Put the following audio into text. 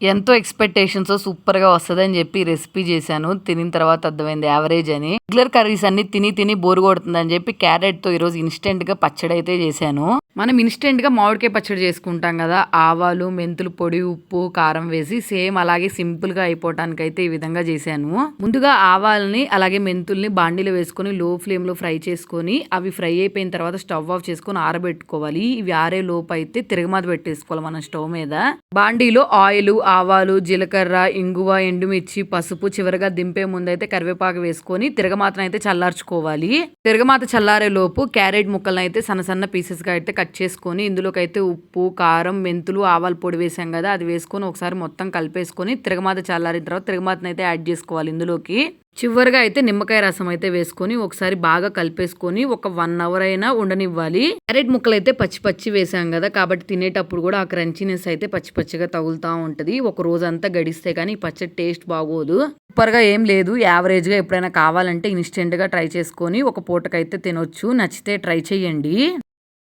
ఎంతో ఎక్స్‌పెక్టేషన్స్‌తో సూపర్‌గా వస్తదని జెప్పి రెసిపీ జేశాను. తినిన తర్వాత అర్థమైంది యావరేజ్ అని. రెగ్యులర్ కర్రీస్ అన్నీ తిని తిని బోర్ కొడుతుందని జెప్పి క్యారెట్‌తో ఈరోజు ఇన్‌స్టంట్‌గా పచ్చడైతే జేశాను. మనం ఇన్‌స్టంట్‌గా మామిడికాయ పచ్చడి చేసుకుంటాం గదా! ఆవాలు, మెంతులు పొడి, ఉప్పు, కారం వేసి సేమ్ అలాగే సింపుల్‌గా అయిపోవటానికైతే ఈ విధంగా జేశాను. ముందుగా ఆవాల్ని అలాగే మెంతుల్ని బాండీలో వేసుకొని లో ఫ్లేమ్‌లో ఫ్రై చేసుకొని అవి ఫ్రై అయిపోయిన తర్వాత స్టవ్ ఆఫ్ చేసుకొని ఆరబెట్టుకోవాలి. ఇవి ఆరే లోపైతే తిరగమాత పెట్టేసుకోవాలి మనం స్టవ్ మీద. బాండీలో ఆయిలు, ఆవాలు, జీలకర్ర, ఇంగువ, ఎండుమిర్చి, పసుపు చివరగా దింపే ముందైతే కరివేపాకు వేసుకొని తిరగమాతనైతే చల్లార్చుకోవాలి. తిరగమాత చల్లారే లోపు క్యారెట్ ముక్కలనైతే సన్న సన్న పీసెస్‌గా అయితే కట్ చేసుకొని ఇందులోకైతే ఉప్పు, కారం, మెంతులు, ఆవాల పొడి వేసాం కదా! అది వేసుకొని ఒకసారి మొత్తం కలిపేసుకొని తిరగమాత చల్లారిన తర్వాత తిరగమాతనైతే యాడ్ చేసుకోవాలి ఇందులోకి. చివరగా అయితే నిమ్మకాయ రసం అయితే వేసుకొని ఒకసారి బాగా కలిపేసుకొని ఒక 1 అవర్ అయినా ఉండనివ్వాలి. క్యారెట్ ముక్కలైతే పచ్చి పచ్చి వేసాం కదా! కాబట్టి తినేటప్పుడు కూడా ఆ క్రంచీనెస్ అయితే పచ్చి పచ్చిగా తగులుతా ఉంటది. ఒక రోజంతా గడిస్తే కానీ ఈ పచ్చడి టేస్ట్ బాగోదు. సూపర్‌గా ఏం లేదు. యావరేజ్‌గా ఎప్పుడైనా కావాలంటే ఇన్‌స్టంట్‌గా ట్రై చేసుకొని ఒక పూటకైతే తినొచ్చు. నచ్చితే ట్రై చేయండి.